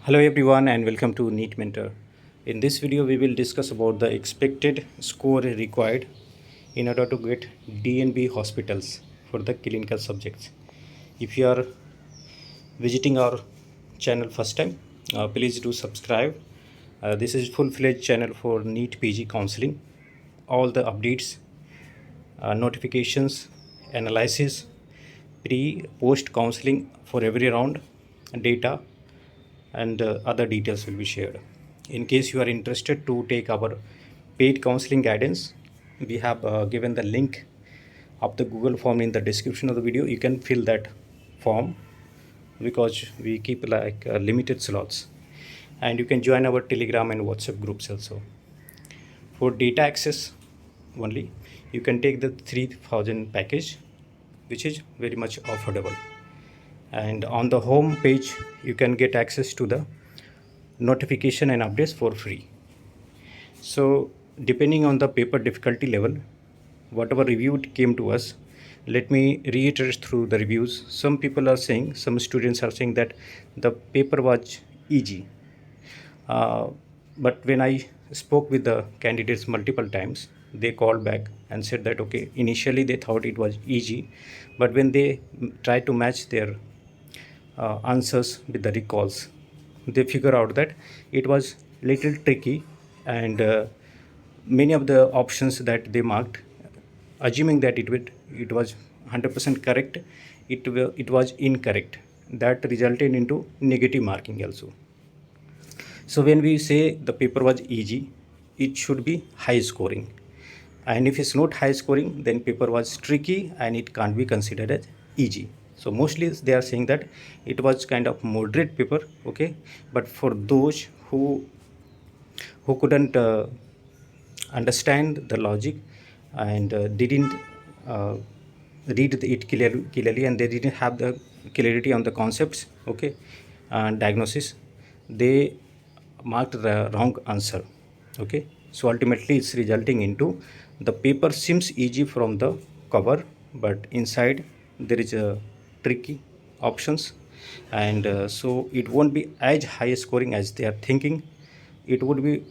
Hello everyone and welcome to NEET Mentor. In this video we will discuss about the expected score required in order to get DNB hospitals for the clinical subjects. If you are visiting our channel first time, please do subscribe. This is full-fledged channel for NEET PG counseling. All the updates, notifications, analysis, pre-post counseling for every round, data and other details will be shared. In case you are interested to take our paid counseling guidance, we have given the link of the Google form in the description of the video. You can fill that form because we keep like limited slots, and you can join our Telegram and WhatsApp groups also. For data access only, you can take the 3000 package, which is very much affordable. And on the home page you can get access to the notification and updates for free. So depending on the paper difficulty level, whatever review it came to us, let me reiterate through the reviews. Some people are saying, some students are saying that the paper was easy, but when I spoke with the candidates multiple times, they called back and said that okay, initially they thought it was easy, but when they tried to match their answers with the recalls, they figure out that it was little tricky, and many of the options that they marked, assuming that it was 100% correct, it was incorrect. That resulted into negative marking also. So when we say the paper was easy, it should be high scoring, and if it's not high scoring, then paper was tricky and it can't be considered as easy. So mostly they are saying that it was kind of moderate paper, okay, but for those who couldn't understand the logic and didn't uh, read it clearly, and they didn't have the clarity on the concepts, okay, and diagnosis, they marked the wrong answer, okay. So ultimately it's resulting into the paper seems easy from the cover, but inside there is a tricky options, and so it won't be as high scoring as they are thinking. It would be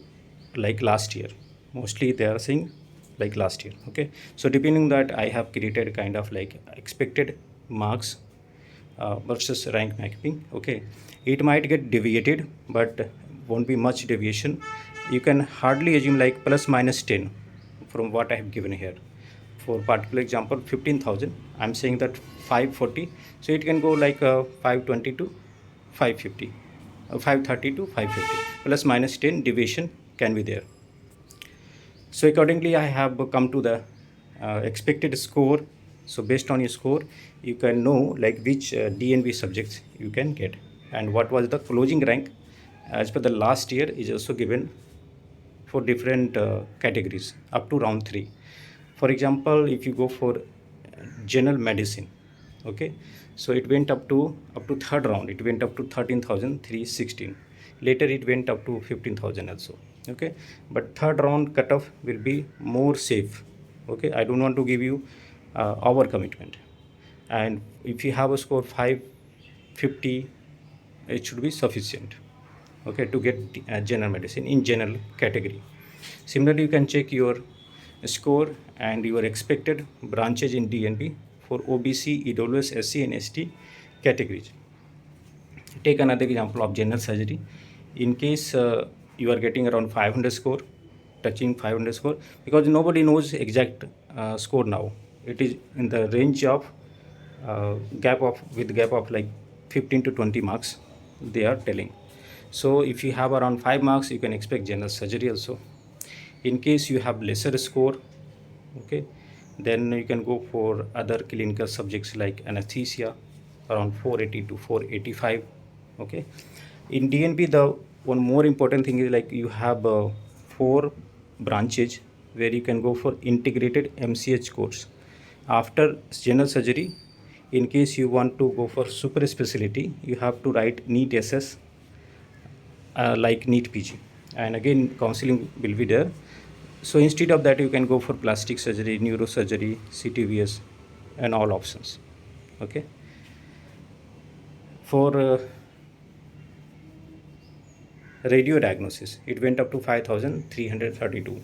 like last year, mostly they are saying like last year, okay. So depending on that, I have created kind of like expected marks versus rank mapping, okay. It might get deviated, but won't be much deviation. You can hardly assume like plus minus 10 from what I have given here. For particular example 15,000, I'm saying that 540, so it can go like 520 to 550, 530 to 550, plus minus 10 deviation can be there. So accordingly I have come to the expected score. So based on your score, you can know like which DNB subjects you can get, and what was the closing rank as per the last year is also given for different categories up to round 3. For example, if you go for general medicine, okay, so it went up to third round, it went up to 13,316. Later it went up to 15,000 also, okay. But third round cutoff will be more safe, okay. I don't want to give you our commitment. And if you have a score 550, it should be sufficient, okay, to get general medicine in general category. Similarly, you can check your score and your expected branches in DNB for OBC, EWS, SC and ST categories. Take another example of general surgery. In case you are getting around 500 score, touching 500 score, because nobody knows exact score now. It is in the range of gap of like 15 to 20 marks they are telling. So if you have around 5 marks, you can expect general surgery also. In case you have lesser score, okay, then you can go for other clinical subjects like anesthesia, around 480 to 485, okay. In DNB, the one more important thing is like you have 4 branches where you can go for integrated MCH course after general surgery. In case you want to go for super specialty, you have to write NEET SS like NEET PG, and again counseling will be there. So instead of that, you can go for plastic surgery, neurosurgery, CTVS and all options, okay. For radio diagnosis, it went up to 5332.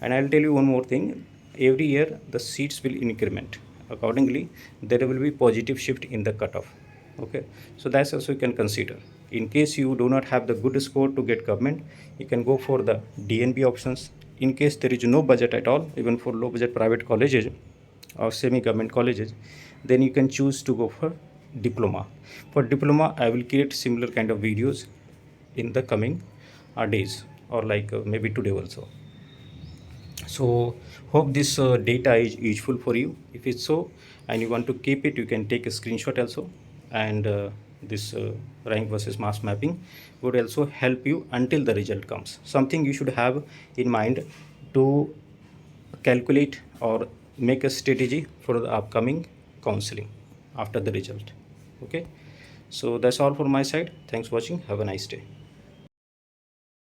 And I'll tell you one more thing, every year the seats will increment accordingly, there will be positive shift in the cutoff. Okay, so that's also you can consider. In case you do not have the good score to get government, you can go for the DNB options. In case there is no budget at all, even for low budget private colleges or semi government colleges, then you can choose to go for diploma. For diploma, I will create similar kind of videos in the coming days, or like maybe today also. So hope this data is useful for you. If it's so and you want to keep it, you can take a screenshot also. And this rank versus mass mapping would also help you until the result comes. Something you should have in mind to calculate or make a strategy for the upcoming counseling after the result. Okay, so that's all from my side. Thanks for watching. Have a nice day.